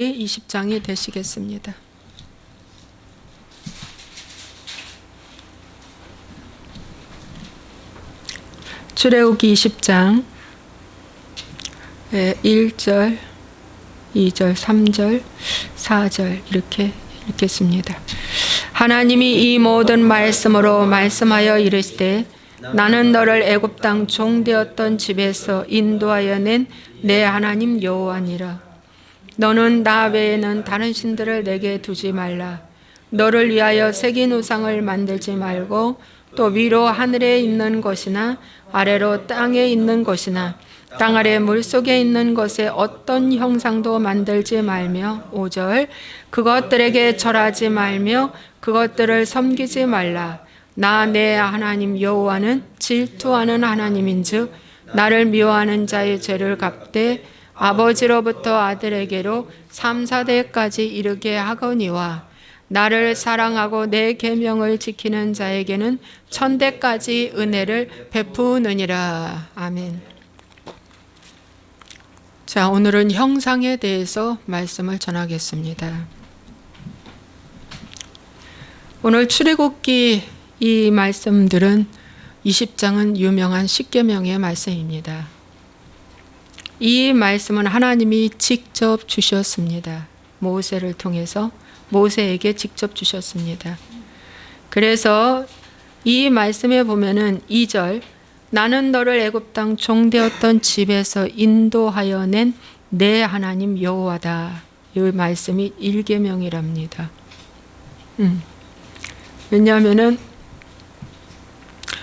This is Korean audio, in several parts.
20장이 되시겠습니다. 출애굽기 20장 1절, 2절, 3절, 4절 이렇게 읽겠습니다. 하나님이 이 모든 말씀으로 말씀하여 이르시되 나는 너를 애굽 땅 종되었던 집에서 인도하여 낸 내 하나님 여호와니라. 너는 나 외에는 다른 신들을 내게 두지 말라. 너를 위하여 새긴 우상을 만들지 말고 또 위로 하늘에 있는 것이나 아래로 땅에 있는 것이나 땅 아래 물속에 있는 것에 어떤 형상도 만들지 말며 5절 그것들에게 절하지 말며 그것들을 섬기지 말라. 나 내 하나님 여호와는 질투하는 하나님인즉 나를 미워하는 자의 죄를 갚되 아버지로부터 아들에게로 3, 4대까지 이르게 하거니와 나를 사랑하고 내 계명을 지키는 자에게는 1000대까지 은혜를 베푸느니라. 아멘. 자, 오늘은 형상에 대해서 말씀을 전하겠습니다. 오늘 출애굽기 이 말씀들은 20장은 유명한 십계명의 말씀입니다. 이 말씀은 하나님이 직접 주셨습니다. 모세를 통해서 모세에게 직접 주셨습니다. 그래서 이 말씀에 보면은 2절 나는 너를 애굽 땅 종되었던 집에서 인도하여 낸 내 하나님 여호와다. 이 말씀이 1계명이랍니다. 왜냐하면은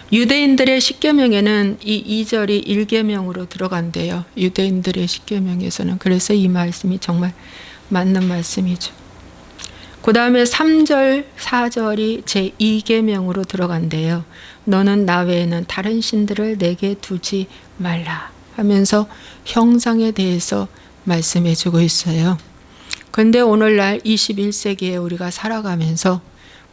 유대인들의 십계명에는 이 2절이 1계명으로 들어간대요. 유대인들의 십계명에서는. 그래서 이 말씀이 정말 맞는 말씀이죠. 그 다음에 3절, 4절이 제2계명으로 들어간대요. 너는 나 외에는 다른 신들을 내게 두지 말라 하면서 형상에 대해서 말씀해 주고 있어요. 그런데 오늘날 21세기에 우리가 살아가면서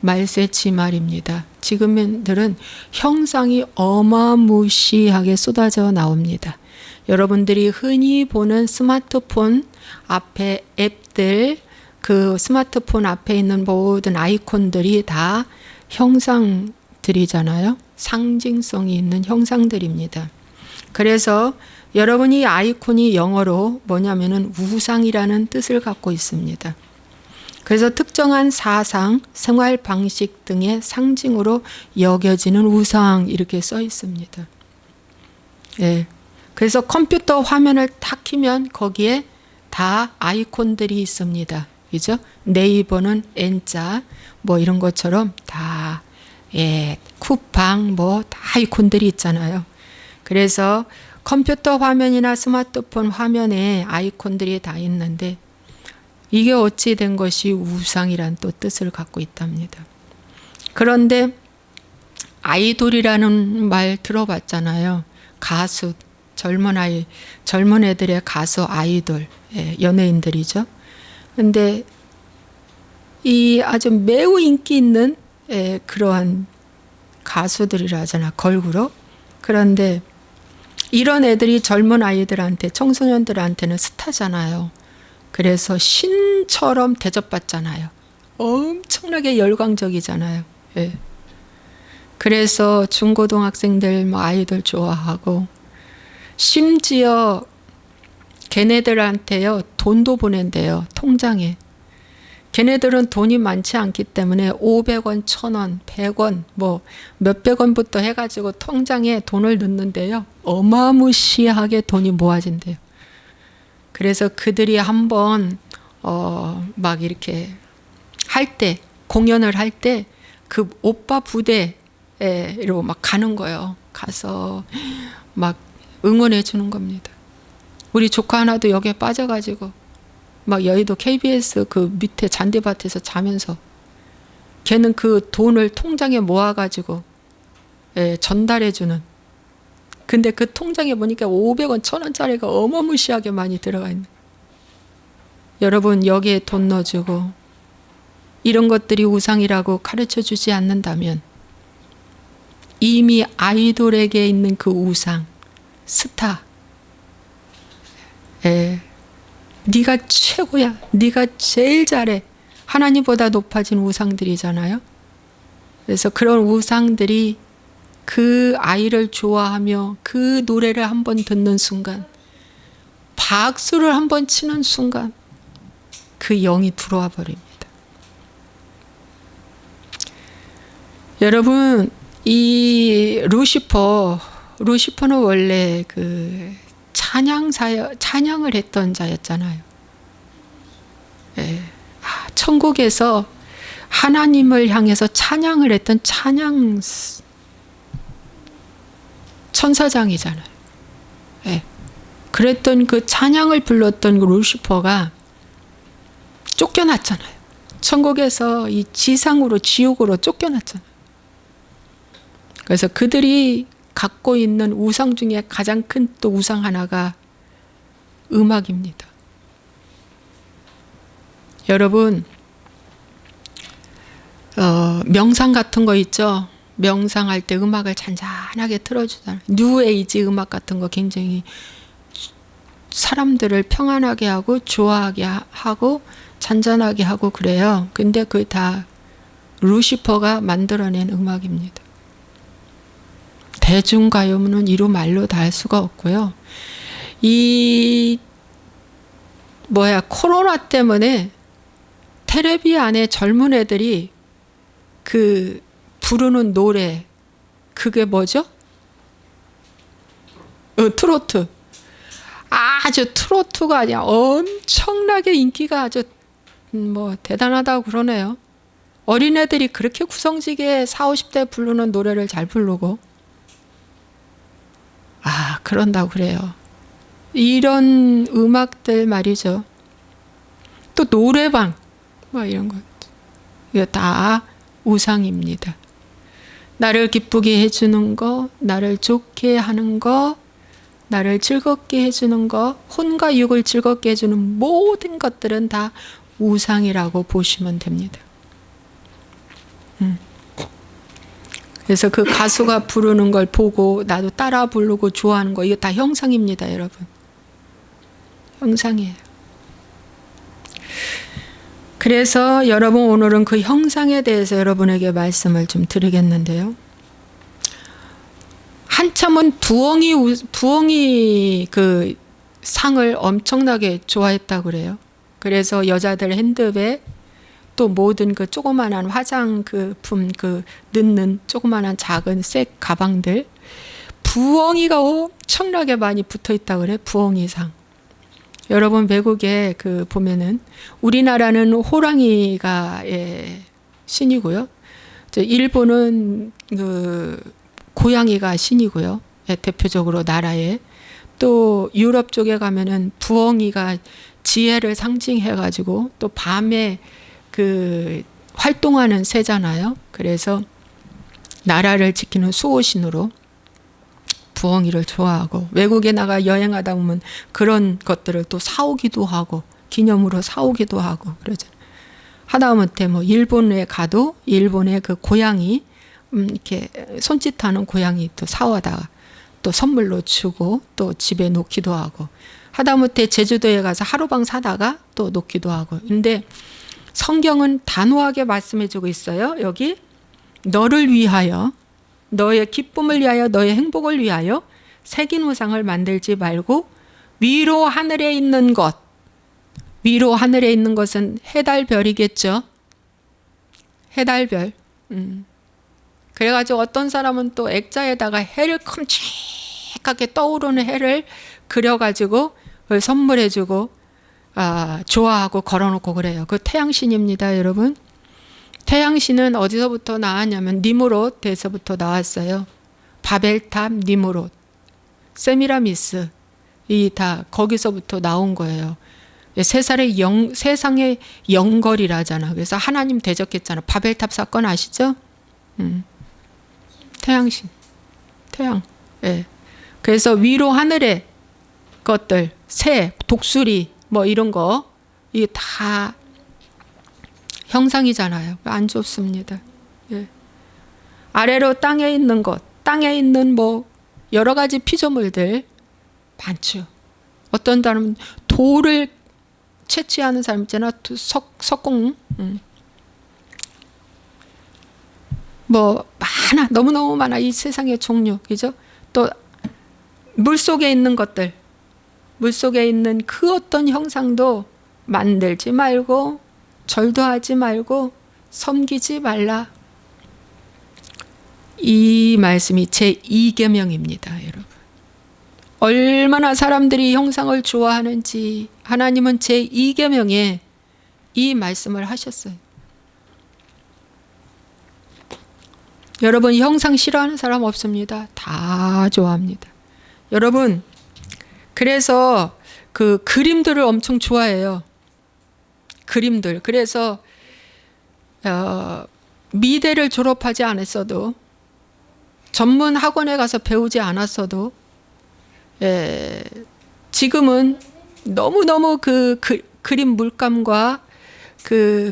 말세치 말입니다. 지금들은 형상이 어마무시하게 쏟아져 나옵니다. 여러분들이 흔히 보는 스마트폰 앞에 앱들, 그 스마트폰 앞에 있는 모든 아이콘들이 다 형상들이잖아요. 상징성이 있는 형상들입니다. 그래서 여러분이 아이콘이 영어로 뭐냐면은 우상이라는 뜻을 갖고 있습니다. 그래서 특정한 사상, 생활 방식 등의 상징으로 여겨지는 우상 이렇게 써 있습니다. 예. 그래서 컴퓨터 화면을 탁 켜면 거기에 다 아이콘들이 있습니다. 그죠? 네이버는 N자 뭐 이런 것처럼 다 쿠팡 뭐 다 아이콘들이 있잖아요. 그래서 컴퓨터 화면이나 스마트폰 화면에 아이콘들이 다 있는데 이게 어찌 된 것이 우상이란 또 뜻을 갖고 있답니다. 그런데 아이돌이라는 말 들어봤잖아요. 가수, 젊은 애들의 가수 아이돌, 연예인들이죠. 근데 이 아주 매우 인기 있는 그러한 가수들이라잖아, 걸그룹. 그런데 이런 애들이 젊은 아이들한테, 청소년들한테는 스타잖아요. 그래서 신처럼 대접받잖아요. 엄청나게 열광적이잖아요. 예. 그래서 중고등학생들 뭐 아이돌 좋아하고 심지어 걔네들한테요 돈도 보낸대요. 통장에. 걔네들은 돈이 많지 않기 때문에 500원, 1000원, 100원 뭐 몇백 원부터 해가지고 통장에 돈을 넣는데요. 어마무시하게 돈이 모아진대요. 그래서 그들이 한번 막 이렇게 할 때, 공연을 할 때 그 오빠 부대로 막 가는 거예요. 가서 막 응원해 주는 겁니다. 우리 조카 하나도 여기에 빠져가지고 막 여의도 KBS 그 밑에 잔디밭에서 자면서 걔는 그 돈을 통장에 모아가지고 전달해 주는. 근데 그 통장에 보니까 500원, 1000원짜리가 어마무시하게 많이 들어가 있는. 여러분 여기에 돈 넣어주고 이런 것들이 우상이라고 가르쳐 주지 않는다면 이미 아이돌에게 있는 그 우상, 스타, 네가 최고야. 네가 제일 잘해. 하나님보다 높아진 우상들이잖아요. 그래서 그런 우상들이 그 아이를 좋아하며 그 노래를 한번 듣는 순간, 박수를 한번 치는 순간 그 영이 들어와 버립니다. 여러분, 이 루시퍼는 원래 그 찬양을 했던 자였잖아요. 예. 천국에서 하나님을 향해서 찬양을 했던 찬양 천사장이잖아요. 예. 그랬던 그 찬양을 불렀던 그 루시퍼가 쫓겨났잖아요. 천국에서 이 지상으로, 지옥으로 쫓겨났잖아요. 그래서 그들이 갖고 있는 우상 중에 가장 큰 또 우상 하나가 음악입니다. 여러분, 명상 같은 거 있죠? 명상할 때 음악을 잔잔하게 틀어주잖아요. 뉴에이지 음악 같은 거 굉장히 사람들을 평안하게 하고 좋아하게 하고 잔잔하게 하고 그래요. 근데 그게 다 루시퍼가 만들어낸 음악입니다. 대중가요는 이루 말로 다 할 수가 없고요. 코로나 때문에 텔레비 안에 젊은 애들이 그 부르는 노래, 그게 뭐죠? 트로트. 아주 트로트가 아니야. 엄청나게 인기가 아주 대단하다고 그러네요. 어린애들이 그렇게 구성지게 40, 50대 부르는 노래를 잘 부르고 그런다고 그래요. 이런 음악들 말이죠. 또 노래방 이런 것, 이거 다 우상입니다. 나를 기쁘게 해주는 거, 나를 좋게 하는 거, 나를 즐겁게 해주는 거, 혼과 육을 즐겁게 해주는 모든 것들은 다 우상이라고 보시면 됩니다. 그래서 그 가수가 부르는 걸 보고 나도 따라 부르고 좋아하는 거, 이거 다 형상입니다, 여러분. 형상이에요. 그래서 여러분, 오늘은 그 형상에 대해서 여러분에게 말씀을 좀 드리겠는데요. 한참은 부엉이 그 상을 엄청나게 좋아했다고 그래요. 그래서 여자들 핸드백, 또 모든 그 조그만한 화장품 넣는 조그만한 작은 색 가방들, 부엉이가 엄청나게 많이 붙어 있다고 그래. 부엉이상. 여러분, 외국에 보면은 우리나라는 호랑이가 신이고요. 일본은 고양이가 신이고요. 대표적으로 나라에. 또 유럽 쪽에 가면은 부엉이가 지혜를 상징해 가지고 또 밤에 활동하는 새잖아요. 그래서 나라를 지키는 수호신으로 부엉이를 좋아하고, 외국에 나가 여행하다 보면 그런 것들을 또 사오기도 하고 기념으로 사오기도 하고 그러잖아요. 하다못해 일본에 가도 일본의 그 고양이 이렇게 손짓하는 고양이 또 사와다가 또 선물로 주고 또 집에 놓기도 하고, 하다못해 제주도에 가서 하루방 사다가 또 놓기도 하고. 근데 성경은 단호하게 말씀해주고 있어요. 여기 너를 위하여, 너의 기쁨을 위하여, 너의 행복을 위하여 새긴 우상을 만들지 말고 위로 하늘에 있는 것, 위로 하늘에 있는 것은 해달별이겠죠. 해달별. 그래가지고 어떤 사람은 또 액자에다가 해를 큼직하게 떠오르는 해를 그려가지고 그걸 선물해주고 좋아하고 걸어놓고 그래요. 그 태양신입니다, 여러분. 태양신은 어디서부터 나왔냐면 니무롯에서부터 나왔어요. 바벨탑, 니무롯, 세미라미스, 이 다 거기서부터 나온 거예요. 세상의 영걸이라잖아. 그래서 하나님 대적했잖아. 바벨탑 사건 아시죠? 태양신, 태양. 예. 그래서 위로 하늘의 것들, 새, 독수리, 이런 거, 이게 다 형상이잖아요. 안 좋습니다. 예. 아래로 땅에 있는 것, 땅에 있는 여러 가지 피조물들 많죠. 어떤 사람은 돌을 채취하는 사람 있잖아. 석공. 뭐 많아. 너무너무 많아. 이 세상의 종류. 그죠? 또 물속에 있는 것들. 물속에 있는 그 어떤 형상도 만들지 말고 절도 하지 말고 섬기지 말라. 이 말씀이 제2계명입니다, 여러분. 얼마나 사람들이 형상을 좋아하는지 하나님은 제2계명에 이 말씀을 하셨어요. 여러분, 형상 싫어하는 사람 없습니다. 다 좋아합니다. 여러분, 그래서 그 그림들을 엄청 좋아해요. 그림들. 그래서 미대를 졸업하지 않았어도, 전문 학원에 가서 배우지 않았어도, 지금은 너무너무 그림 물감과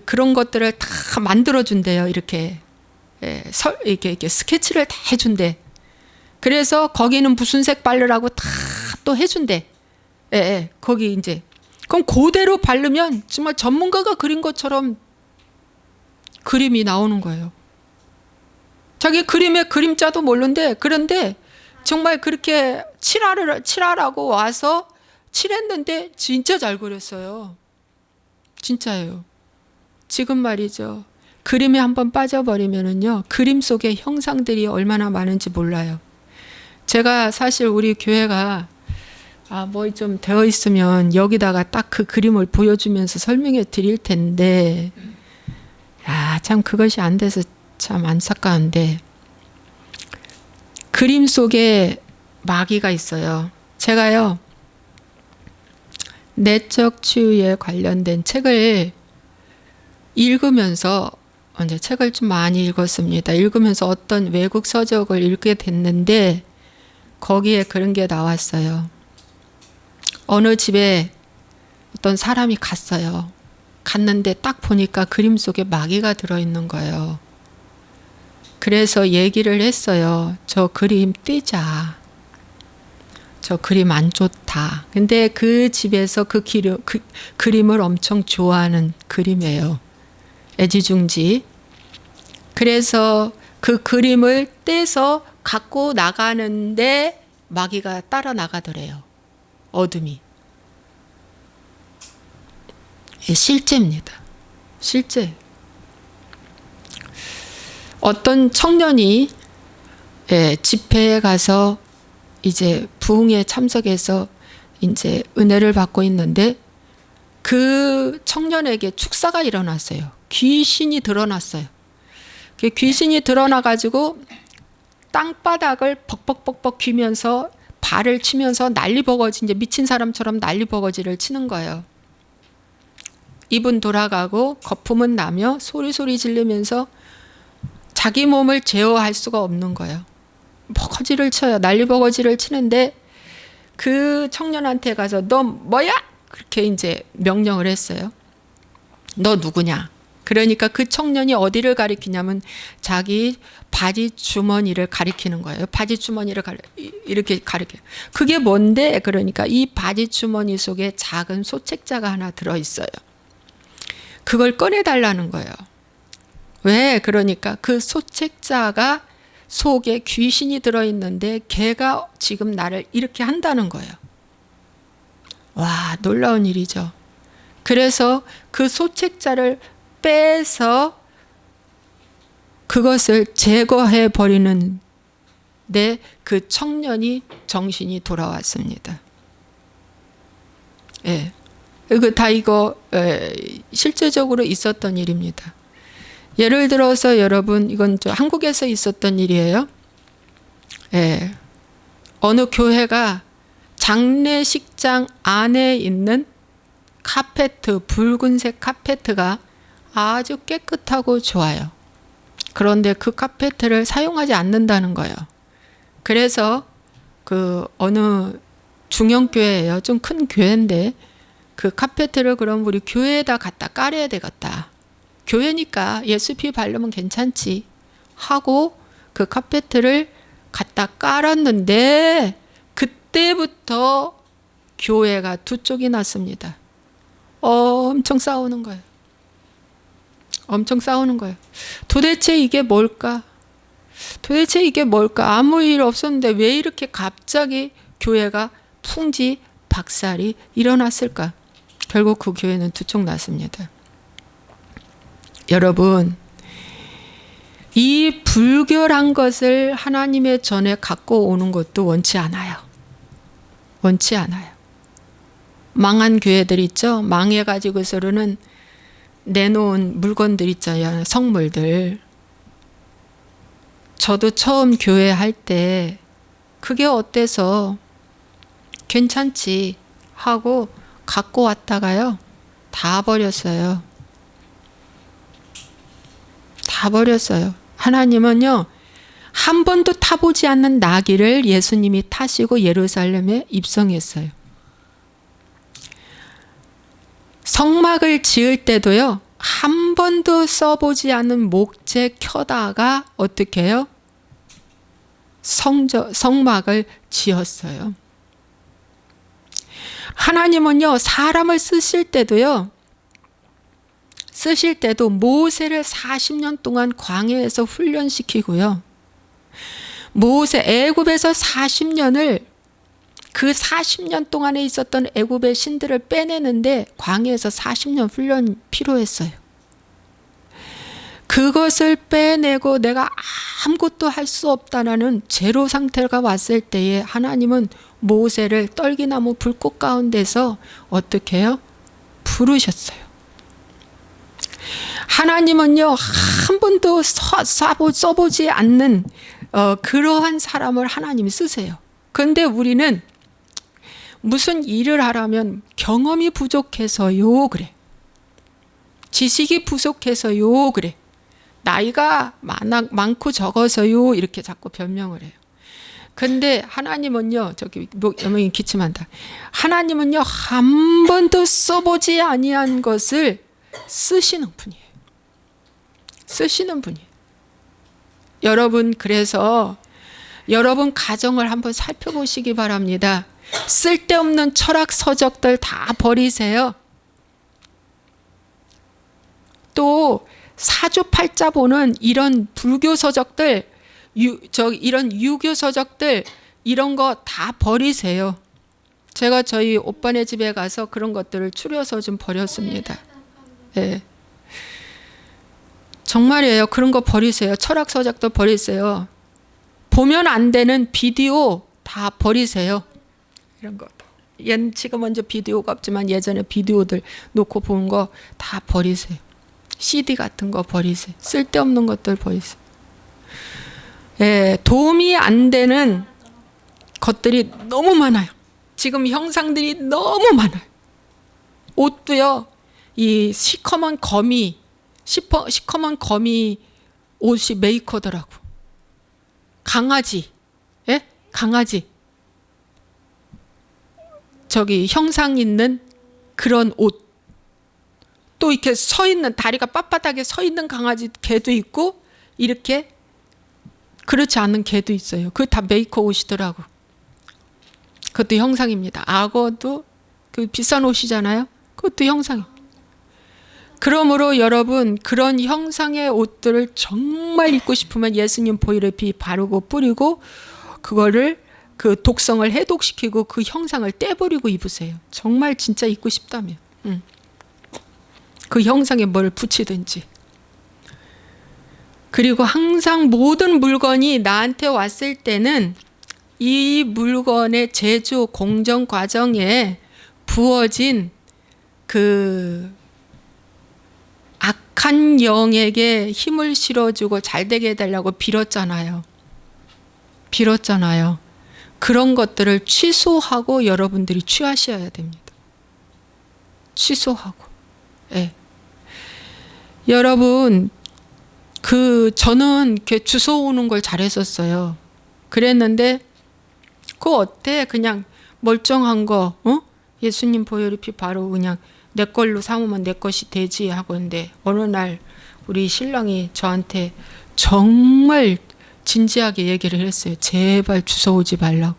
그런 것들을 다 만들어준대요. 이렇게 스케치를 다 해준대. 그래서 거기는 무슨 색 바르라고 다 또 해준대. 거기 이제. 그럼 그대로 바르면 정말 전문가가 그린 것처럼 그림이 나오는 거예요. 자기 그림의 그림자도 모르는데, 그런데 정말 그렇게 칠하라고 와서 칠했는데 진짜 잘 그렸어요. 진짜예요. 지금 말이죠. 그림에 한번 빠져버리면은요, 그림 속에 형상들이 얼마나 많은지 몰라요. 제가 사실 우리 교회가 뭐 좀 되어 있으면 여기다가 딱 그 그림을 보여주면서 설명해 드릴 텐데, 참 그것이 안 돼서 참 안타까운데, 그림 속에 마귀가 있어요. 제가요, 내적 치유에 관련된 책을 읽으면서, 이제 책을 좀 많이 읽었습니다. 읽으면서 어떤 외국 서적을 읽게 됐는데 거기에 그런 게 나왔어요. 어느 집에 어떤 사람이 갔어요. 갔는데 딱 보니까 그림 속에 마귀가 들어있는 거예요. 그래서 얘기를 했어요. 저 그림 떼자. 저 그림 안 좋다. 근데 그 집에서 그 그림을 엄청 좋아하는 그림이에요. 애지중지. 그래서 그 그림을 떼서 갖고 나가는데 마귀가 따라 나가더래요. 어둠이. 실제입니다. 실제. 어떤 청년이 집회에 가서 이제 부흥에 참석해서 이제 은혜를 받고 있는데, 그 청년에게 축사가 일어났어요. 귀신이 드러났어요. 그 귀신이 드러나가지고 땅바닥을 벅벅벅벅 귀면서 발을 치면서 난리버거지, 이제 미친 사람처럼 난리버거지를 치는 거예요. 입은 돌아가고 거품은 나며 소리소리 지르면서 자기 몸을 제어할 수가 없는 거예요. 버거지를 쳐요. 난리버거지를 치는데 그 청년한테 가서 너 뭐야? 그렇게 이제 명령을 했어요. 너 누구냐? 그러니까 그 청년이 어디를 가리키냐면 자기 바지 주머니를 가리키는 거예요. 바지 주머니를 이렇게 가리켜요. 그게 뭔데? 그러니까 이 바지 주머니 속에 작은 소책자가 하나 들어있어요. 그걸 꺼내달라는 거예요. 왜? 그러니까 그 소책자가 속에 귀신이 들어있는데 걔가 지금 나를 이렇게 한다는 거예요. 와, 놀라운 일이죠. 그래서 그 소책자를 빼서 그것을 제거해 버리는 데 그 청년이 정신이 돌아왔습니다. 예. 이거 실제적으로 있었던 일입니다. 예를 들어서 여러분, 이건 한국에서 있었던 일이에요. 예. 어느 교회가 장례식장 안에 있는 카페트, 붉은색 카페트가 아주 깨끗하고 좋아요. 그런데 그 카페트를 사용하지 않는다는 거예요. 그래서 그 어느 중형교회예요. 좀 큰 교회인데 그 카페트를 그럼 우리 교회에다 갖다 깔아야 되겠다. 교회니까 예수피 바르면 괜찮지 하고 그 카페트를 갖다 깔았는데 그때부터 교회가 두 쪽이 났습니다. 엄청 싸우는 거예요. 엄청 싸우는 거예요. 도대체 이게 뭘까? 도대체 이게 뭘까? 아무 일 없었는데 왜 이렇게 갑자기 교회가 풍지 박살이 일어났을까? 결국 그 교회는 두쪽났습니다. 여러분, 이 불결한 것을 하나님의 전에 갖고 오는 것도 원치 않아요. 원치 않아요. 망한 교회들 있죠? 망해가지고서는 내놓은 물건들 있잖아요. 성물들. 저도 처음 교회 할 때 그게 어때서 괜찮지 하고 갖고 왔다가요. 다 버렸어요. 다 버렸어요. 하나님은요. 한 번도 타보지 않는 나귀를 예수님이 타시고 예루살렘에 입성했어요. 성막을 지을 때도요. 한 번도 써보지 않은 목재 켜다가 어떻게 해요? 성막을 지었어요. 하나님은요. 사람을 쓰실 때도 모세를 40년 동안 광야에서 훈련시키고요. 모세 애굽에서 40년을 그 40년 동안에 있었던 애굽의 신들을 빼내는데 광야에서 40년 훈련이 필요했어요. 그것을 빼내고 내가 아무것도 할 수 없다라는 제로 상태가 왔을 때에 하나님은 모세를 떨기나무 불꽃 가운데서 어떻게 해요? 부르셨어요. 하나님은요. 한 번도 써보지 않는 그러한 사람을 하나님이 쓰세요. 그런데 우리는 무슨 일을 하려면 경험이 부족해서요 그래. 지식이 부족해서요 그래. 나이가 많고 적어서요 이렇게 자꾸 변명을 해요. 근데 하나님은요. 저기 여명이 기침한다. 하나님은요. 한 번도 써보지 아니한 것을 쓰시는 분이에요. 쓰시는 분이에요. 여러분 그래서 여러분 가정을 한번 살펴보시기 바랍니다. 쓸데없는 철학 서적들 다 버리세요. 또 사주팔자 보는 이런 불교 서적들, 이런 유교 서적들 이런 거 다 버리세요. 제가 저희 오빠네 집에 가서 그런 것들을 추려서 좀 버렸습니다. 네. 정말이에요. 그런 거 버리세요. 철학 서적도 버리세요. 보면 안 되는 비디오 다 버리세요. 이런 거. 지금은 이제 비디오가 없지만 예전에 비디오들 놓고 본 거 다 버리세요. CD 같은 거 버리세요. 쓸데없는 것들 버리세요. 예, 도움이 안 되는 것들이 너무 많아요. 지금 형상들이 너무 많아요. 옷도요. 이 시커먼 거미 옷이 메이커더라고. 강아지, 예? 강아지. 저기 형상 있는 그런 옷. 또 이렇게 서 있는 다리가 빳빳하게 서 있는 강아지 개도 있고 이렇게 그렇지 않은 개도 있어요. 그거 다 메이커 옷이더라고. 그것도 형상입니다. 악어도 그 비싼 옷이잖아요. 그것도 형상입니다. 그러므로 여러분 그런 형상의 옷들을 정말 입고 싶으면 예수님 보혈의 피 바르고 뿌리고 그거를 그 독성을 해독시키고 그 형상을 떼버리고 입으세요. 정말 진짜 입고 싶다면. 그 형상에 뭘 붙이든지. 그리고 항상 모든 물건이 나한테 왔을 때는 이 물건의 제조 공정 과정에 부어진 그 악한 영에게 힘을 실어주고 잘되게 해달라고 빌었잖아요. 그런 것들을 취소하고 여러분들이 취하셔야 됩니다. 취소하고. 예. 여러분 저는 이렇게 주워 오는 걸 잘했었어요. 그랬는데 그거 어때? 그냥 멀쩡한 거 예수님 보혈의 피 바르고 그냥 내 걸로 삼으면 내 것이 되지 하고 있는데 어느 날 우리 신랑이 저한테 정말 진지하게 얘기를 했어요. 제발 주워오지 말라고.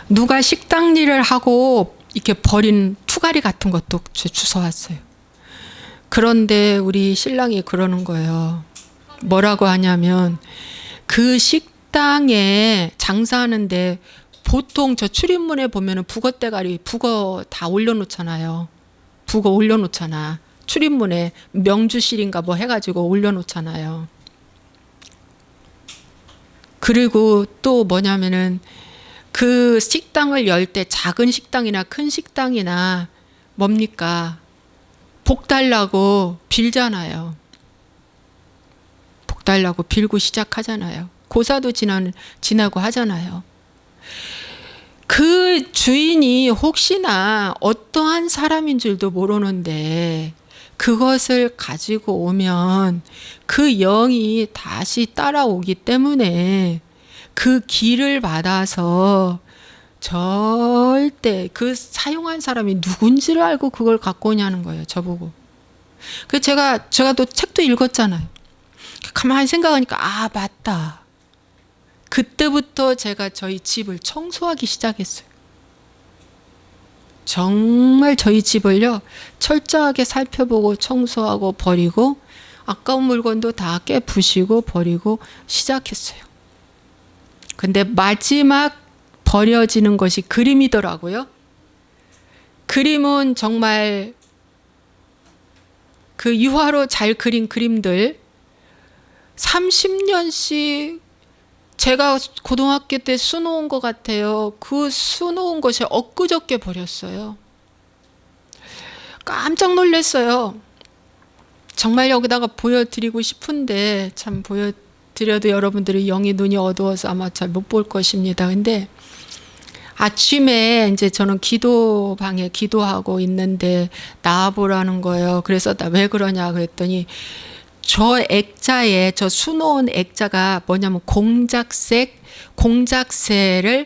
누가 식당 일을 하고 이렇게 버린 투가리 같은 것도 주워왔어요. 그런데 우리 신랑이 그러는 거예요. 뭐라고 하냐면 그 식당에 장사하는데 보통 저 출입문에 보면은 북어대가리, 북어 다 올려놓잖아요. 북어 올려놓잖아. 출입문에 명주실인가 뭐 해가지고 올려놓잖아요. 그리고 또 뭐냐면은 그 식당을 열 때 작은 식당이나 큰 식당이나 뭡니까? 복 달라고 빌잖아요. 복 달라고 빌고 시작하잖아요. 고사도 지나고 하잖아요. 그 주인이 혹시나 어떠한 사람인 줄도 모르는데 그것을 가지고 오면 그 영이 다시 따라오기 때문에 그 길을 받아서 절대 그 사용한 사람이 누군지를 알고 그걸 갖고 오냐는 거예요. 저보고. 그 제가 또 책도 읽었잖아요. 가만히 생각하니까 아 맞다. 그때부터 제가 저희 집을 청소하기 시작했어요. 정말 저희 집을요 철저하게 살펴보고 청소하고 버리고 아까운 물건도 다 깨부시고 버리고 시작했어요. 근데 마지막 버려지는 것이 그림이더라고요. 그림은 정말 그 유화로 잘 그린 그림들 30년씩 제가 고등학교 때 수놓은 것 같아요. 그 수놓은 것이 엊그저께 버렸어요. 깜짝 놀랐어요. 정말 여기다가 보여드리고 싶은데 참 보여드려도 여러분들이 영이 눈이 어두워서 아마 잘 못 볼 것입니다. 근데 아침에 이제 저는 기도방에 기도하고 있는데 나와보라는 거예요. 그래서 나 왜 그러냐 그랬더니 저 액자에 저 수놓은 액자가 뭐냐면 공작새를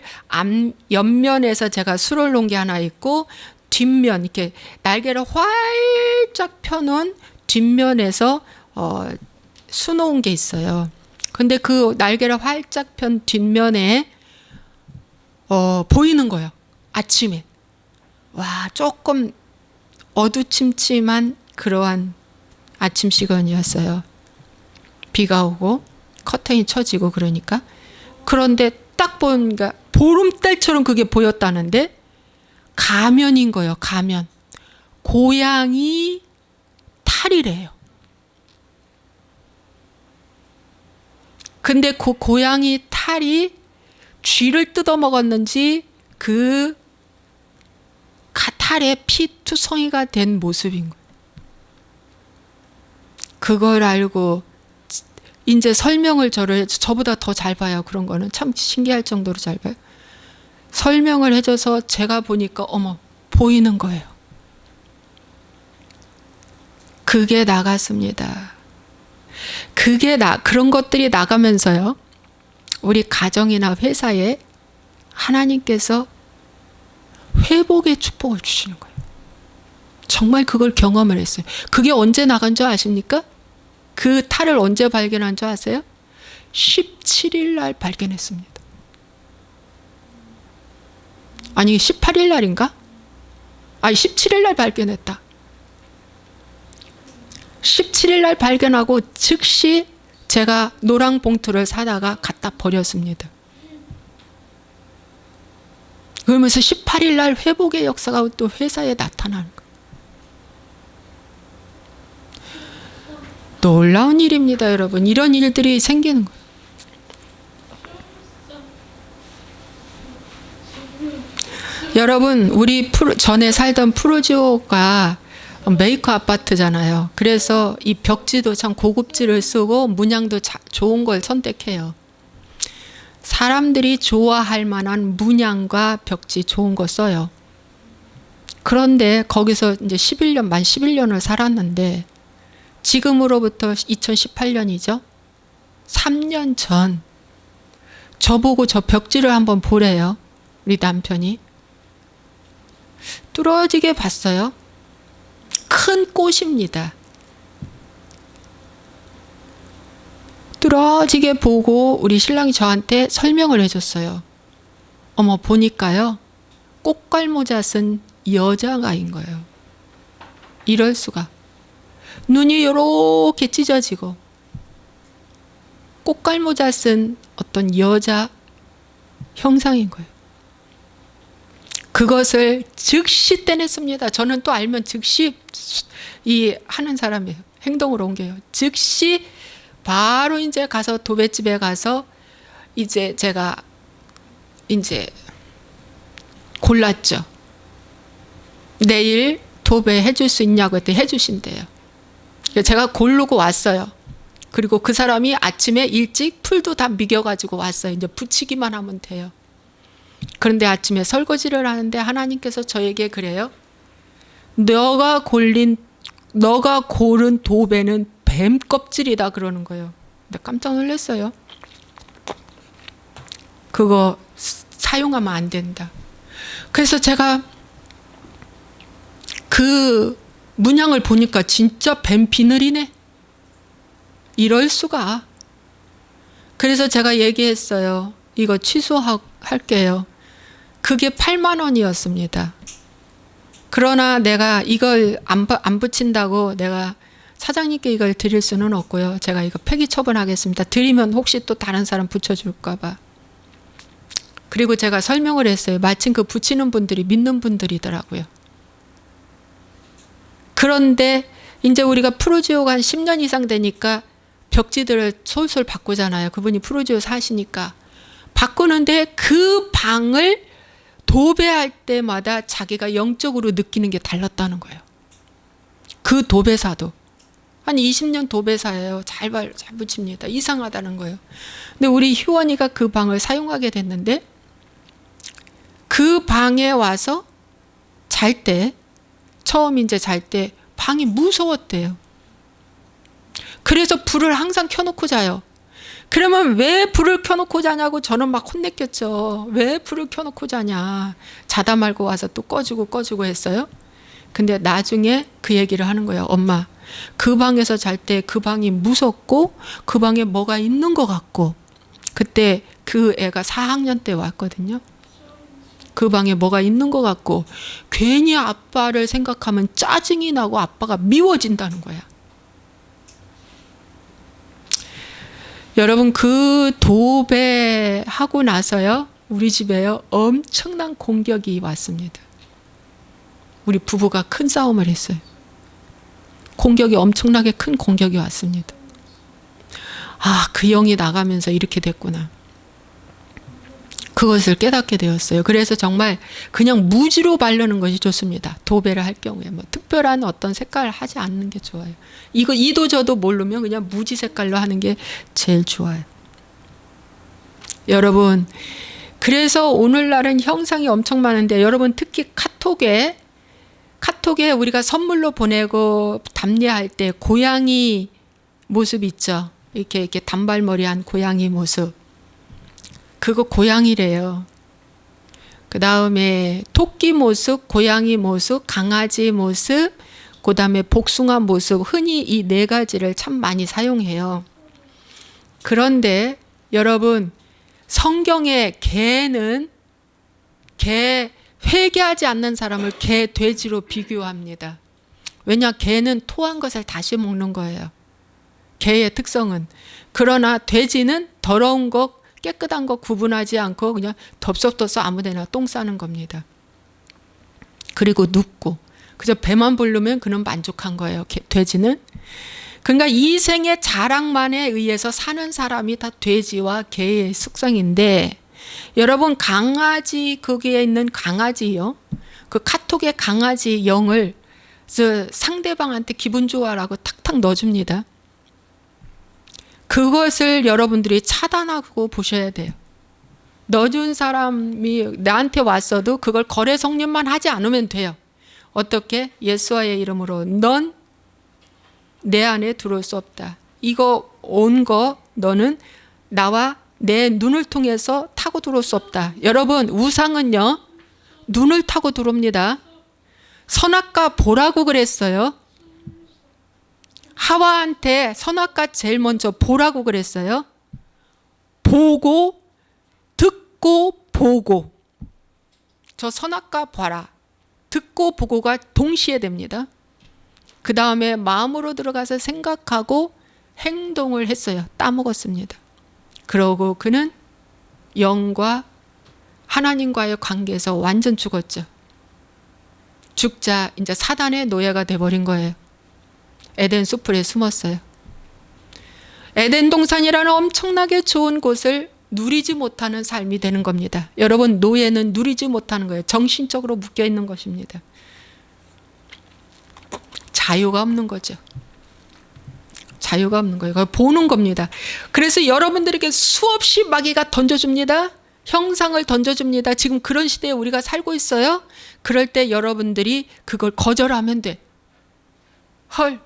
옆면에서 제가 수를 놓은 게 하나 있고 뒷면 이렇게 날개를 활짝 펴놓은 뒷면에서 수놓은 게 있어요. 근데 그 날개를 활짝 편 뒷면에 보이는 거예요. 아침에. 와, 조금 어두침침한 그러한 아침 시간이었어요. 비가 오고 커튼이 쳐지고 그러니까. 그런데 딱 보니까 보름달처럼 그게 보였다는데 가면인 거예요. 가면. 고양이 탈이래요. 근데 그 고양이 탈이 쥐를 뜯어먹었는지 그 탈에 피투성이가 된 모습인 거예요. 그걸 알고 이제 설명을 저보다 더 잘 봐요. 그런 거는 참 신기할 정도로 잘 봐요. 설명을 해줘서 제가 보니까 어머 보이는 거예요. 그게 나갔습니다. 그런 것들이 나가면서요. 우리 가정이나 회사에 하나님께서 회복의 축복을 주시는 거예요. 정말 그걸 경험을 했어요. 그게 언제 나간 줄 아십니까? 그 탈을 언제 발견한 줄 아세요? 17일 날 발견했습니다. 아니 18일 날인가? 아니 17일 날 발견했다. 17일 날 발견하고 즉시 제가 노랑 봉투를 사다가 갖다 버렸습니다. 그러면서 18일 날 회복의 역사가 또 회사에 나타나는 거예요. 놀라운 일입니다, 여러분. 이런 일들이 생기는 거예요. 여러분, 우리 전에 살던 푸르지오가 메이커 아파트잖아요. 그래서 이 벽지도 참 고급지를 쓰고 문양도 좋은 걸 선택해요. 사람들이 좋아할 만한 문양과 벽지 좋은 거 써요. 그런데 거기서 이제 만 11년을 살았는데 지금으로부터 2018년이죠. 3년 전 저보고 저 벽지를 한번 보래요. 우리 남편이. 뚫어지게 봤어요. 큰 꽃입니다. 뚫어지게 보고 우리 신랑이 저한테 설명을 해줬어요. 어머 보니까요. 꽃갈모자 쓴 여자가인 거예요. 이럴 수가. 눈이 요렇게 찢어지고 꽃갈모자 쓴 어떤 여자 형상인 거예요. 그것을 즉시 떼냈습니다. 저는 또 알면 즉시 하는 사람이에요. 행동으로 옮겨요. 즉시 바로 이제 가서 도배집에 가서 이제 제가 이제 골랐죠. 내일 도배해 줄 수 있냐고 했더니 해주신대요. 제가 고르고 왔어요. 그리고 그 사람이 아침에 일찍 풀도 다 미겨가지고 왔어요. 이제 붙이기만 하면 돼요. 그런데 아침에 설거지를 하는데 하나님께서 저에게 그래요. 너가 고른 도배는 뱀 껍질이다 그러는 거예요. 근데 깜짝 놀랐어요. 그거 사용하면 안 된다. 그래서 제가 그 문양을 보니까 진짜 뱀 비늘이네. 이럴 수가. 그래서 제가 얘기했어요. 이거 취소할게요. 그게 8만 원이었습니다. 그러나 내가 이걸 안 붙인다고 내가 사장님께 이걸 드릴 수는 없고요. 제가 이거 폐기 처분하겠습니다. 드리면 혹시 또 다른 사람 붙여줄까 봐. 그리고 제가 설명을 했어요. 마침 그 붙이는 분들이 믿는 분들이더라고요. 그런데 이제 우리가 프로지오가 한 10년 이상 되니까 벽지들을 솔솔 바꾸잖아요. 그분이 프로지오 사시니까. 바꾸는데 그 방을 도배할 때마다 자기가 영적으로 느끼는 게 달랐다는 거예요. 그 도배사도. 한 20년 도배사예요. 잘 붙입니다. 이상하다는 거예요. 근데 우리 효원이가 그 방을 사용하게 됐는데 그 방에 와서 잘 때, 처음 이제 잘 때 방이 무서웠대요. 그래서 불을 항상 켜놓고 자요. 그러면 왜 불을 켜놓고 자냐고 저는 막 혼냈겠죠. 왜 불을 켜놓고 자냐. 자다 말고 와서 또 꺼주고 했어요. 근데 나중에 그 얘기를 하는 거예요. 엄마, 그 방에서 잘 때 그 방이 무섭고 그 방에 뭐가 있는 것 같고, 그때 그 애가 4학년 때 왔거든요. 그 방에 뭐가 있는 것 같고 괜히 아빠를 생각하면 짜증이 나고 아빠가 미워진다는 거야. 여러분, 그 도배하고 나서요, 우리 집에요 엄청난 공격이 왔습니다. 우리 부부가 큰 싸움을 했어요. 공격이 엄청나게 큰 공격이 왔습니다. 아, 그 영이 나가면서 이렇게 됐구나. 그것을 깨닫게 되었어요. 그래서 정말 그냥 무지로 바르는 것이 좋습니다. 도배를 할 경우에 뭐 특별한 어떤 색깔을 하지 않는 게 좋아요. 이도 저도 모르면 그냥 무지 색깔로 하는 게 제일 좋아요. 여러분, 그래서 오늘날은 형상이 엄청 많은데, 여러분 특히 카톡에 우리가 선물로 보내고 답례할 때 고양이 모습 있죠. 이렇게 단발머리한 고양이 모습. 그거 고양이래요. 그 다음에 토끼 모습, 고양이 모습, 강아지 모습, 그 다음에 복숭아 모습, 흔히 이 네 가지를 참 많이 사용해요. 그런데 여러분, 성경에 개는 회개하지 않는 사람을 개, 돼지로 비교합니다. 왜냐, 개는 토한 것을 다시 먹는 거예요. 개의 특성은. 그러나 돼지는 더러운 것, 깨끗한 거 구분하지 않고 그냥 덥석덥석 아무데나 똥 싸는 겁니다. 그리고 눕고 그저 배만 부르면 그는 만족한 거예요. 돼지는. 그러니까 이 생의 자랑만에 의해서 사는 사람이 다 돼지와 개의 숙성인데, 여러분 강아지, 거기에 있는 강아지요, 그 카톡의 강아지 영을 상대방한테 기분 좋아라고 탁탁 넣어줍니다. 그것을 여러분들이 차단하고 보셔야 돼요. 넣어준 사람이 나한테 왔어도 그걸 거래 성립만 하지 않으면 돼요. 어떻게? 예수와의 이름으로 넌 내 안에 들어올 수 없다. 이거 온 거 너는 나와 내 눈을 통해서 타고 들어올 수 없다. 여러분, 우상은요 눈을 타고 들어옵니다. 선악과 보라고 그랬어요. 하와한테 선악과 제일 먼저 보라고 그랬어요. 보고, 듣고, 보고. 저 선악과 봐라. 듣고 보고가 동시에 됩니다. 그 다음에 마음으로 들어가서 생각하고 행동을 했어요. 따먹었습니다. 그러고 그는 영과 하나님과의 관계에서 완전 죽었죠. 죽자 이제 사단의 노예가 돼버린 거예요. 에덴 숲풀에 숨었어요. 에덴 동산이라는 엄청나게 좋은 곳을 누리지 못하는 삶이 되는 겁니다. 여러분, 노예는 누리지 못하는 거예요. 정신적으로 묶여 있는 것입니다. 자유가 없는 거죠. 자유가 없는 거예요. 그걸 보는 겁니다. 그래서 여러분들에게 수없이 마귀가 던져줍니다. 형상을 던져줍니다. 지금 그런 시대에 우리가 살고 있어요. 그럴 때 여러분들이 그걸 거절하면 돼. 헐,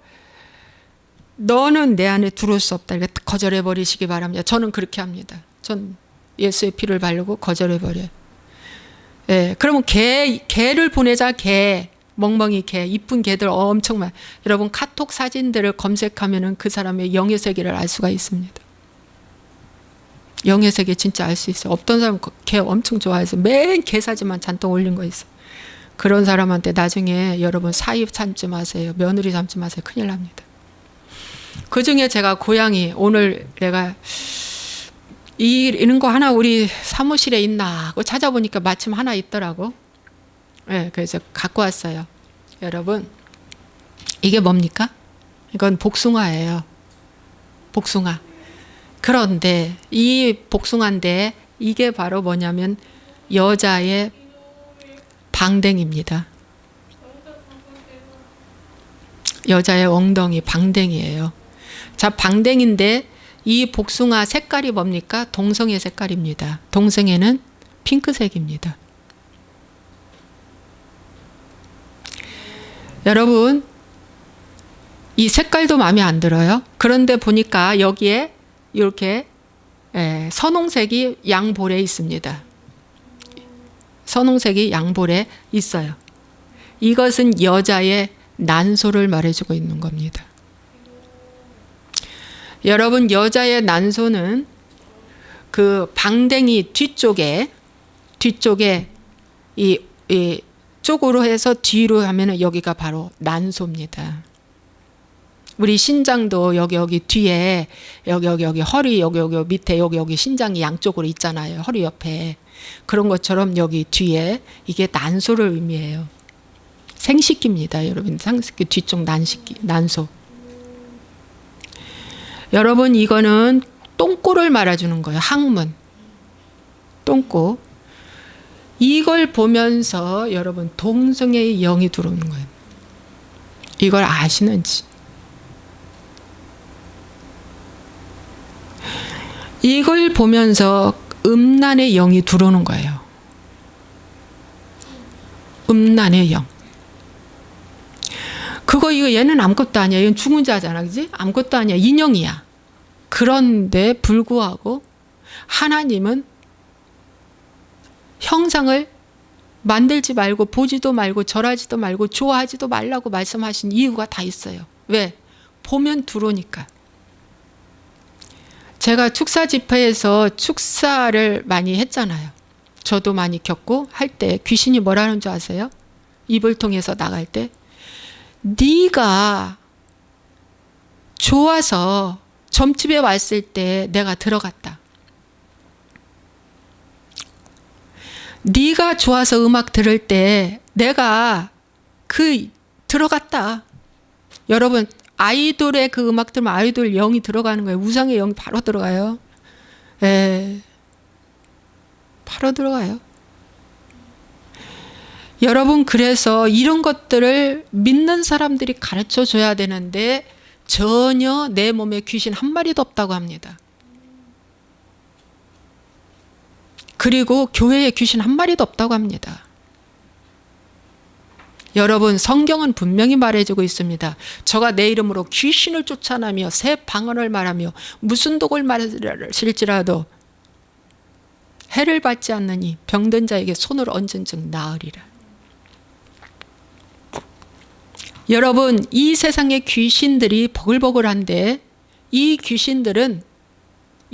너는 내 안에 들어올 수 없다. 이렇게 거절해 버리시기 바랍니다. 저는 그렇게 합니다. 전 예수의 피를 바르고 거절해 버려요. 예, 그러면 개를 보내자. 개, 멍멍이 개, 이쁜 개들 엄청 많아요. 여러분, 카톡 사진들을 검색하면은 그 사람의 영의 세계를 알 수가 있습니다. 영의 세계 진짜 알 수 있어요. 어떤 사람은 개 엄청 좋아해서 맨 개 사진만 잔뜩 올린 거 있어요. 그런 사람한테 나중에 여러분 사위 삼지 마세요. 며느리 삼지 마세요. 큰일 납니다. 그 중에 제가 고양이, 오늘 내가 이런 거 하나 우리 사무실에 있나 하고 찾아보니까 마침 하나 있더라고. 네, 그래서 갖고 왔어요. 여러분, 이게 뭡니까? 이건 복숭아예요. 복숭아. 그런데 이 복숭아인데 이게 바로 뭐냐면 여자의 방댕입니다. 여자의 엉덩이, 방댕이에요. 자, 방댕인데 이 복숭아 색깔이 뭡니까? 동성애 색깔입니다. 동성애는 핑크색입니다. 여러분, 이 색깔도 마음에 안 들어요. 그런데 보니까 여기에 이렇게 선홍색이 양볼에 있습니다. 선홍색이 양볼에 있어요. 이것은 여자의 난소를 말해주고 있는 겁니다. 여러분, 여자의 난소는 그 방댕이 뒤쪽에 이 쪽으로 해서 뒤로 하면은 여기가 바로 난소입니다. 우리 신장도 여기 뒤에 여기 허리 여기 밑에 여기 신장이 양쪽으로 있잖아요. 허리 옆에. 그런 것처럼 여기 뒤에 이게 난소를 의미해요. 생식기입니다. 여러분, 생식기 뒤쪽 난소. 여러분, 이거는 똥꼬를 말아주는 거예요. 항문. 똥꼬. 이걸 보면서 여러분 동성애의 영이 들어오는 거예요. 이걸 아시는지. 이걸 보면서 음란의 영이 들어오는 거예요. 음란의 영. 이거 얘는 아무것도 아니야. 얘는 죽은 자잖아. 그지? 아무것도 아니야. 인형이야. 그런데 불구하고 하나님은 형상을 만들지 말고 보지도 말고 절하지도 말고 좋아하지도 말라고 말씀하신 이유가 다 있어요. 왜? 보면 들어오니까. 제가 축사 집회에서 축사를 많이 했잖아요. 저도 많이 겪고 할 때 귀신이 뭐라는 줄 아세요? 입을 통해서 나갈 때 네가 좋아서 점집에 왔을 때 내가 들어갔다. 네가 좋아서 음악 들을 때 내가 들어갔다. 여러분, 아이돌의 그 음악 들으면 아이돌 영이 들어가는 거예요. 우상의 영이 바로 들어가요. 바로 들어가요. 여러분, 그래서 이런 것들을 믿는 사람들이 가르쳐 줘야 되는데 전혀 내 몸에 귀신 한 마리도 없다고 합니다. 그리고 교회에 귀신 한 마리도 없다고 합니다. 여러분, 성경은 분명히 말해주고 있습니다. 저가 내 이름으로 귀신을 쫓아내며 새 방언을 말하며 무슨 독을 마실지라도 해를 받지 않느니 병든 자에게 손을 얹은 즉 나으리라. 여러분, 이 세상의 귀신들이 버글버글한데 이 귀신들은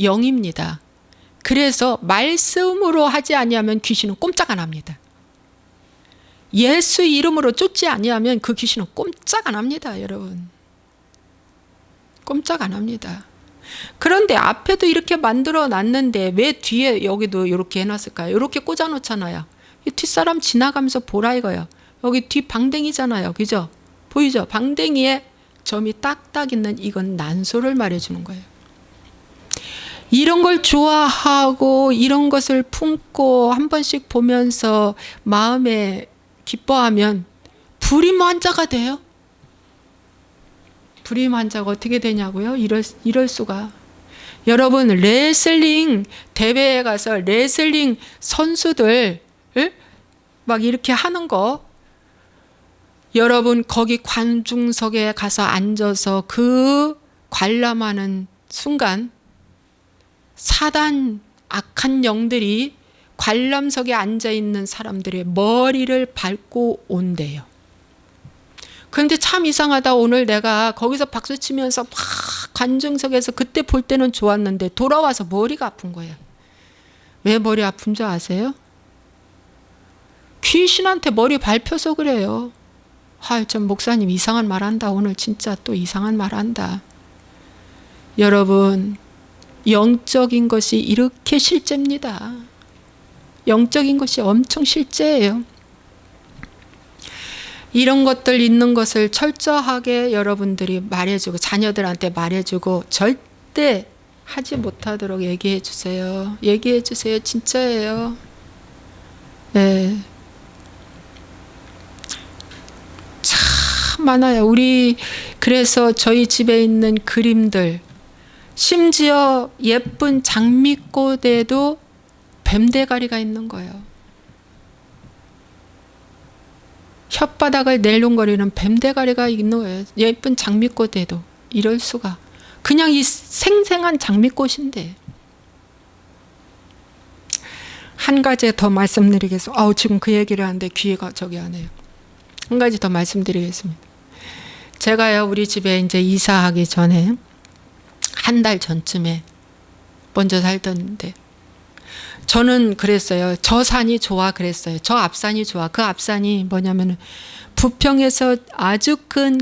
영입니다. 그래서 말씀으로 하지 아니하면 귀신은 꼼짝 안 합니다. 예수 이름으로 쫓지 아니하면 그 귀신은 꼼짝 안 합니다, 여러분. 꼼짝 안 합니다. 그런데 앞에도 이렇게 만들어 놨는데 왜 뒤에 여기도 이렇게 해놨을까요? 이렇게 꽂아 놓잖아요. 이 뒷사람 지나가면서 보라 이거요. 여기 뒤 방댕이잖아요. 그죠? 보이죠? 방댕이에 점이 딱딱 있는, 이건 난소를 말해주는 거예요. 이런 걸 좋아하고 이런 것을 품고 한 번씩 보면서 마음에 기뻐하면 불임 환자가 돼요. 불임 환자가 어떻게 되냐고요? 이럴 수가. 여러분, 레슬링 대회에 가서 레슬링 선수들 막 이렇게 하는 거, 여러분 거기 관중석에 가서 앉아서 그 관람하는 순간 사단 악한 영들이 관람석에 앉아있는 사람들의 머리를 밟고 온대요. 그런데 참 이상하다. 오늘 내가 거기서 박수치면서 막 관중석에서 그때 볼 때는 좋았는데 돌아와서 머리가 아픈 거예요. 왜 머리 아픈 줄 아세요? 귀신한테 머리 밟혀서 그래요. 참 목사님 이상한 말 한다. 오늘 진짜 또 이상한 말 한다. 여러분, 영적인 것이 이렇게 실제입니다. 영적인 것이 엄청 실제예요. 이런 것들 있는 것을 철저하게 여러분들이 말해주고 자녀들한테 말해주고 절대 하지 못하도록 얘기해 주세요. 얘기해 주세요. 진짜예요. 네. 참 많아요. 우리 그래서 저희 집에 있는 그림들, 심지어 예쁜 장미꽃에도 뱀대가리가 있는 거예요. 혓바닥을 낼름거리는 뱀대가리가 있는 거예요. 예쁜 장미꽃에도. 이럴 수가. 그냥 이 생생한 장미꽃인데. 한 가지 더 말씀드리겠습니다. 지금 그 얘기를 하는데 귀가 저기 하네요. 한 가지 더 말씀드리겠습니다. 제가요, 우리 집에 이제 이사하기 전에 한 달 전쯤에 먼저 살던데, 저는 그랬어요. 저 산이 좋아 그랬어요. 저 앞산이 좋아. 그 앞산이 뭐냐면 부평에서 아주 큰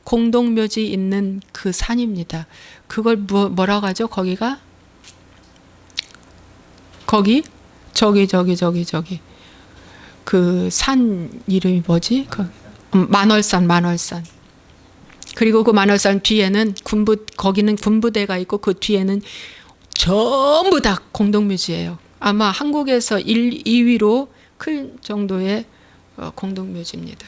공동묘지 있는 그 산입니다. 그걸 뭐라고 하죠? 거기가? 거기? 저기. 그 산 이름이 뭐지? 만월산. 그리고 그 만월산 뒤에는 거기는 군부대가 있고 그 뒤에는 전부 다 공동묘지예요. 아마 한국에서 1, 2위로 클 정도의 공동묘지입니다.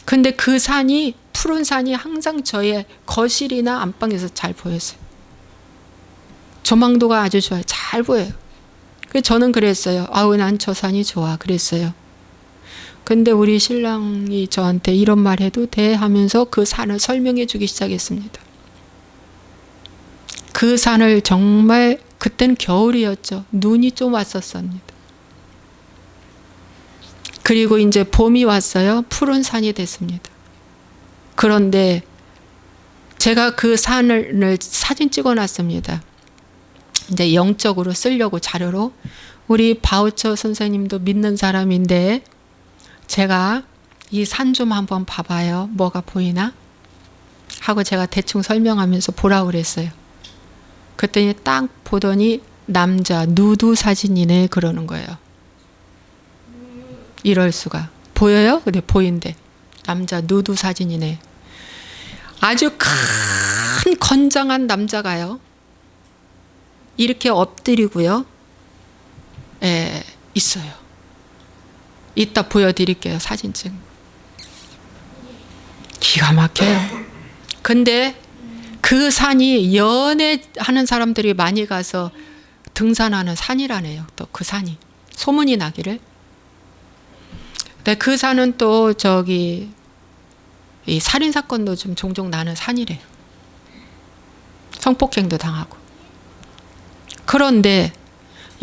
근데 그 산이, 푸른 산이 항상 저의 거실이나 안방에서 잘 보였어요. 조망도가 아주 좋아요. 잘 보여요. 그래서 저는 그랬어요. 난 저 산이 좋아 그랬어요. 근데 우리 신랑이 저한테 이런 말 해도 돼 하면서 그 산을 설명해 주기 시작했습니다. 그 산을 정말, 그때는 겨울이었죠. 눈이 좀 왔었습니다. 그리고 이제 봄이 왔어요. 푸른 산이 됐습니다. 그런데 제가 그 산을 사진 찍어 놨습니다. 이제 영적으로 쓰려고, 자료로. 우리 바우처 선생님도 믿는 사람인데 제가 이 산 좀 한번 봐봐요. 뭐가 보이나? 하고 제가 대충 설명하면서 보라고 그랬어요. 그랬더니 딱 보더니 남자 누드 사진이네 그러는 거예요. 이럴 수가. 보여요? 근데 보인대. 남자 누드 사진이네. 아주 큰 건장한 남자가요. 이렇게 엎드리고요. 있어요. 이따 보여드릴게요. 사진 찍은 거. 기가 막혀요. 근데 그 산이 연애하는 사람들이 많이 가서 등산하는 산이라네요. 또 그 산이. 소문이 나기를. 근데 그 산은 또 저기 이 살인사건도 좀 종종 나는 산이래요. 성폭행도 당하고. 그런데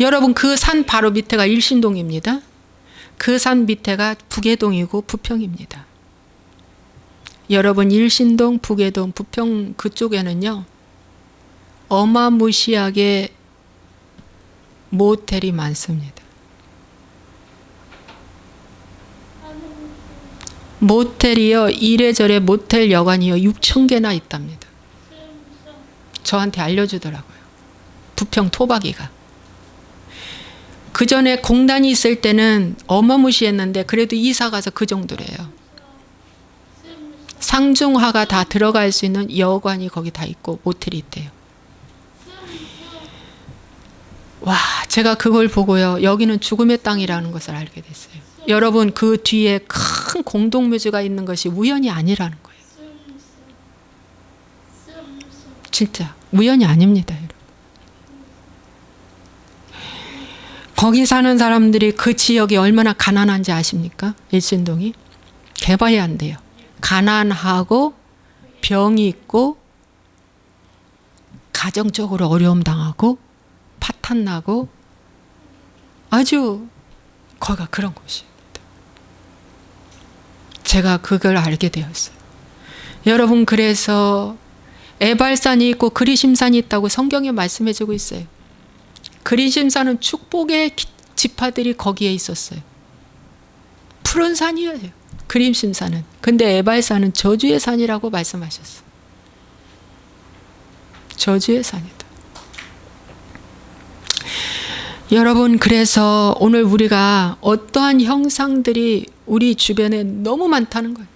여러분 그 산 바로 밑에가 일신동입니다. 그 산 밑에가 북해동이고 부평입니다. 여러분 일신동, 북해동, 부평 그쪽에는요. 어마무시하게 모텔이 많습니다. 모텔이요, 이래저래 모텔 여관이요 6,000개나 있답니다. 저한테 알려주더라고요. 부평 토박이가. 그 전에 공단이 있을 때는 어마무시했는데 그래도 이사 가서 그 정도래요. 상중하가 다 들어갈 수 있는 여관이 거기 다 있고 모텔이 있대요. 와, 제가 그걸 보고요. 여기는 죽음의 땅이라는 것을 알게 됐어요. 여러분, 그 뒤에 큰 공동묘지가 있는 것이 우연이 아니라는 거예요. 진짜 우연이 아닙니다, 여러분. 거기 사는 사람들이 그 지역이 얼마나 가난한지 아십니까? 일신동이 개발이 안 돼요. 가난하고 병이 있고 가정적으로 어려움 당하고 파탄 나고 아주 거기가 그런 곳입니다. 제가 그걸 알게 되었어요. 여러분, 그래서 에발산이 있고 그리심산이 있다고 성경에 말씀해 주고 있어요. 그리심산은 축복의 지파들이 거기에 있었어요. 푸른 산이에요, 그리심산은. 근데 에발산은 저주의 산이라고 말씀하셨어요. 저주의 산이다. 여러분, 그래서 오늘 우리가 어떠한 형상들이 우리 주변에 너무 많다는 거예요.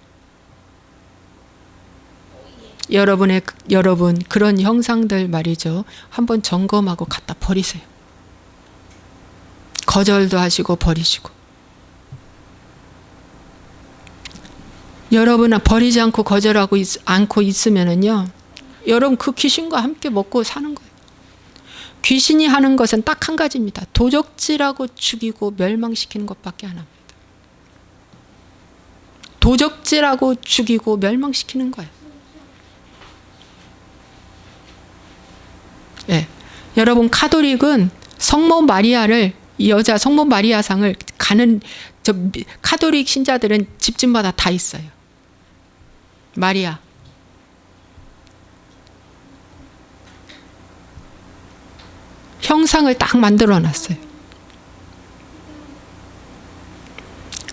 여러분 그런 형상들 말이죠. 한번 점검하고 갖다 버리세요. 거절도 하시고 버리시고. 여러분 버리지 않고 거절하고 않고 있으면은요, 여러분 그 귀신과 함께 먹고 사는 거예요. 귀신이 하는 것은 딱 한 가지입니다. 도적질하고 죽이고 멸망시키는 것밖에 안 합니다. 도적질하고 죽이고 멸망시키는 거예요. 네. 여러분, 카톨릭은 성모 마리아를, 여자 성모 마리아상을 가는 카톨릭 신자들은 집집마다 다 있어요. 마리아. 형상을 딱 만들어 놨어요.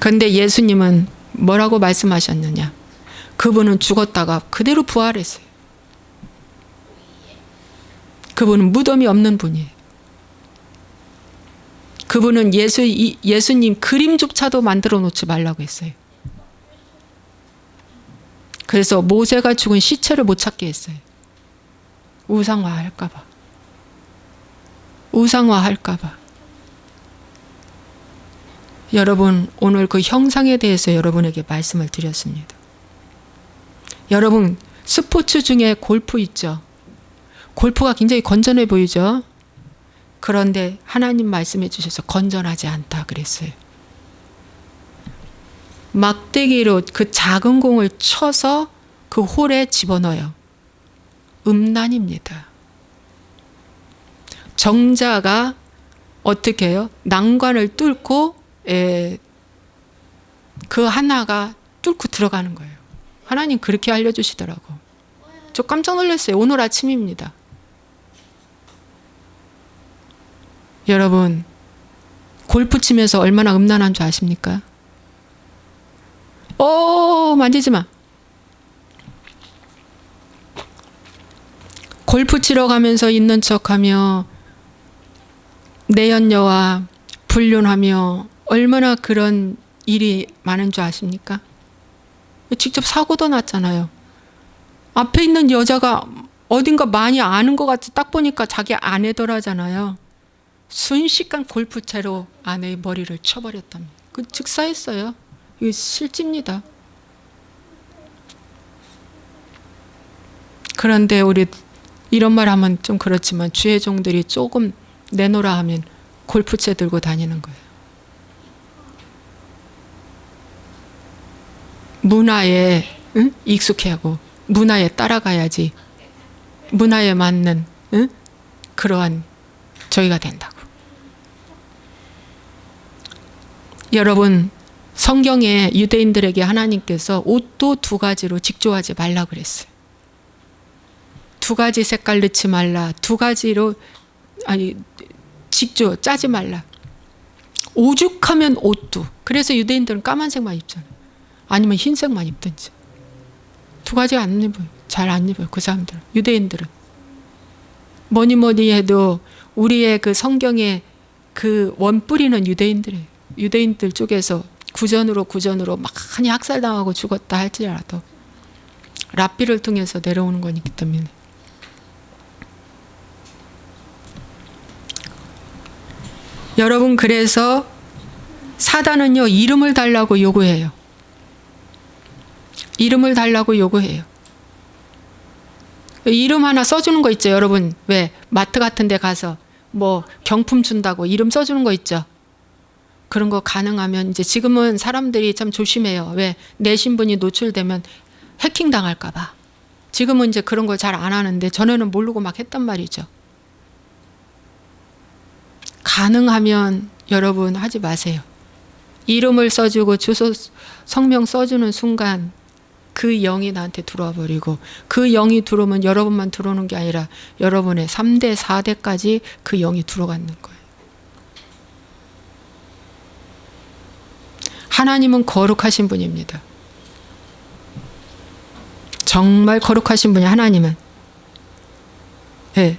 그런데 예수님은 뭐라고 말씀하셨느냐? 그분은 죽었다가 그대로 부활했어요. 그분은 무덤이 없는 분이에요. 그분은 예수님 그림조차도 만들어 놓지 말라고 했어요. 그래서 모세가 죽은 시체를 못 찾게 했어요. 우상화할까 봐. 우상화할까 봐. 여러분, 오늘 그 형상에 대해서 여러분에게 말씀을 드렸습니다. 여러분, 스포츠 중에 골프 있죠? 골프가 굉장히 건전해 보이죠? 그런데 하나님 말씀해 주셔서 건전하지 않다 그랬어요. 막대기로 그 작은 공을 쳐서 그 홀에 집어넣어요. 음란입니다. 정자가 어떻게 해요? 난관을 뚫고 그 하나가 뚫고 들어가는 거예요. 하나님 그렇게 알려주시더라고. 저 깜짝 놀랐어요. 오늘 아침입니다. 여러분, 골프 치면서 얼마나 음란한 줄 아십니까? 만지지 마. 골프 치러 가면서 있는 척하며 내연녀와 불륜하며 얼마나 그런 일이 많은 줄 아십니까? 직접 사고도 났잖아요. 앞에 있는 여자가 어딘가 많이 아는 것 같아. 딱 보니까 자기 아내더라잖아요. 순식간 골프채로 아내의 머리를 쳐버렸답니다. 그 즉사했어요. 이거 실제입니다. 그런데 우리 이런 말 하면 좀 그렇지만 주의 종들이 조금 내놓으라 하면 골프채 들고 다니는 거예요. 문화에 익숙해하고 문화에 따라가야지 문화에 맞는 그러한 저희가 된다고. 여러분, 성경에 유대인들에게 하나님께서 옷도 두 가지로 직조하지 말라 그랬어요. 두 가지 색깔 넣지 말라. 두 가지로 직조 짜지 말라. 오죽하면 옷도. 그래서 유대인들은 까만색만 입잖아요. 아니면 흰색만 입든지. 두 가지 안 입어요. 잘 안 입어요. 그 사람들은. 유대인들은. 뭐니 해도 우리의 그 성경의 그 원뿌리는 유대인들이에요. 유대인들 쪽에서 구전으로 많이 학살당하고 죽었다 할지라도 랍비를 통해서 내려오는 거기 때문에. 여러분, 그래서 사단은요, 이름을 달라고 요구해요. 이름을 달라고 요구해요. 이름 하나 써주는 거 있죠, 여러분. 왜 마트 같은 데 가서 뭐 경품 준다고 이름 써주는 거 있죠. 그런 거 가능하면, 이제 지금은 사람들이 참 조심해요. 왜 내 신분이 노출되면 해킹 당할까 봐. 지금은 이제 그런 걸 잘 안 하는데 전에는 모르고 막 했단 말이죠. 가능하면 여러분 하지 마세요. 이름을 써주고 주소 성명 써주는 순간 그 영이 나한테 들어와 버리고, 그 영이 들어오면 여러분만 들어오는 게 아니라 여러분의 3대 4대까지 그 영이 들어가는 거예요. 하나님은 거룩하신 분입니다. 정말 거룩하신 분이 하나님은. 네.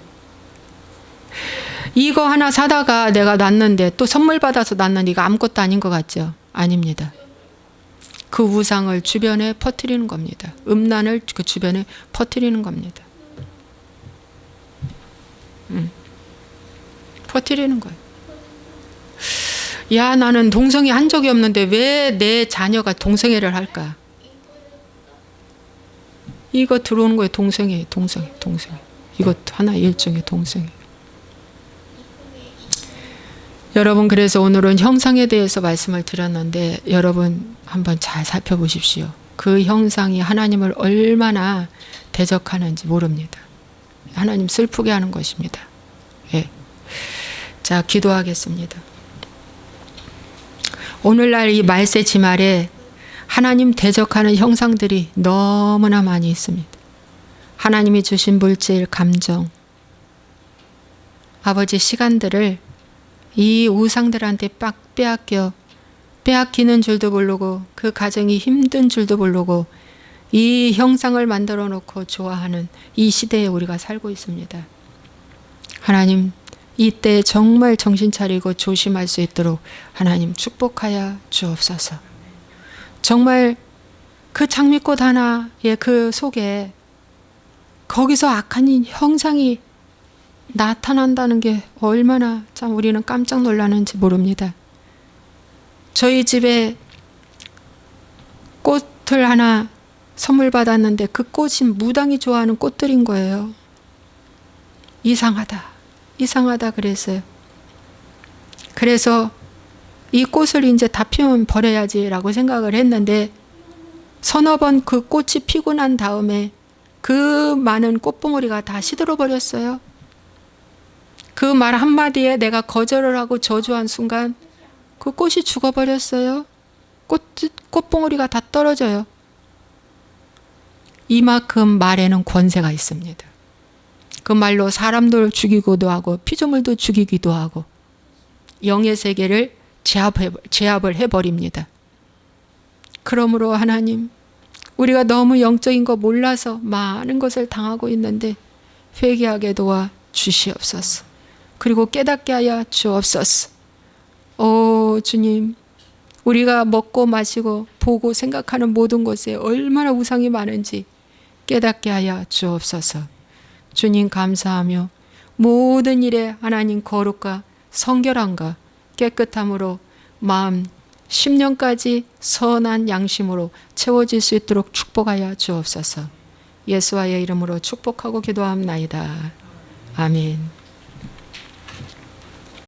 이거 하나 사다가 내가 놨는데 또 선물 받아서 놨는데 이거 아무것도 아닌 것 같죠? 아닙니다. 그 우상을 주변에 퍼뜨리는 겁니다. 음란을 그 주변에 퍼뜨리는 겁니다. 퍼뜨리는 거예요. 야, 나는 동성애 한 적이 없는데 왜 내 자녀가 동성애를 할까? 이거 들어오는 거예요. 동성애. 이것도 하나 일종의 동성애. 여러분, 그래서 오늘은 형상에 대해서 말씀을 드렸는데 여러분 한번 잘 살펴보십시오. 그 형상이 하나님을 얼마나 대적하는지 모릅니다. 하나님 슬프게 하는 것입니다. 예. 자, 기도하겠습니다. 오늘날 이 말세 지말에 하나님 대적하는 형상들이 너무나 많이 있습니다. 하나님이 주신 물질, 감정, 아버지 시간들을 이 우상들한테 빡 빼앗기는 줄도 모르고, 그 가정이 힘든 줄도 모르고 이 형상을 만들어 놓고 좋아하는 이 시대에 우리가 살고 있습니다. 하나님, 이때 정말 정신 차리고 조심할 수 있도록 하나님 축복하여 주옵소서. 정말 그 장미꽃 하나의 그 속에 거기서 악한 형상이 나타난다는 게 얼마나 참 우리는 깜짝 놀라는지 모릅니다. 저희 집에 꽃을 하나 선물 받았는데 그 꽃이 무당이 좋아하는 꽃들인 거예요. 이상하다 그랬어요. 그래서 이 꽃을 이제 다 피우면 버려야지라고 생각을 했는데, 서너 번 그 꽃이 피고 난 다음에 그 많은 꽃봉오리가 다 시들어 버렸어요. 그 말 한마디에 내가 거절을 하고 저주한 순간 그 꽃이 죽어버렸어요. 꽃봉오리가 다 떨어져요. 이만큼 말에는 권세가 있습니다. 그 말로 사람들 죽이기도 하고 피조물도 죽이기도 하고 영의 세계를 제압을 해버립니다. 그러므로 하나님, 우리가 너무 영적인 거 몰라서 많은 것을 당하고 있는데 회개하게 도와 주시옵소서. 그리고 깨닫게 하여 주옵소서. 오 주님, 우리가 먹고 마시고 보고 생각하는 모든 것에 얼마나 우상이 많은지 깨닫게 하여 주옵소서. 주님 감사하며 모든 일에 하나님 거룩과 성결함과 깨끗함으로 마음 10년까지 선한 양심으로 채워질 수 있도록 축복하여 주옵소서. 예수와의 이름으로 축복하고 기도합나이다. 아멘.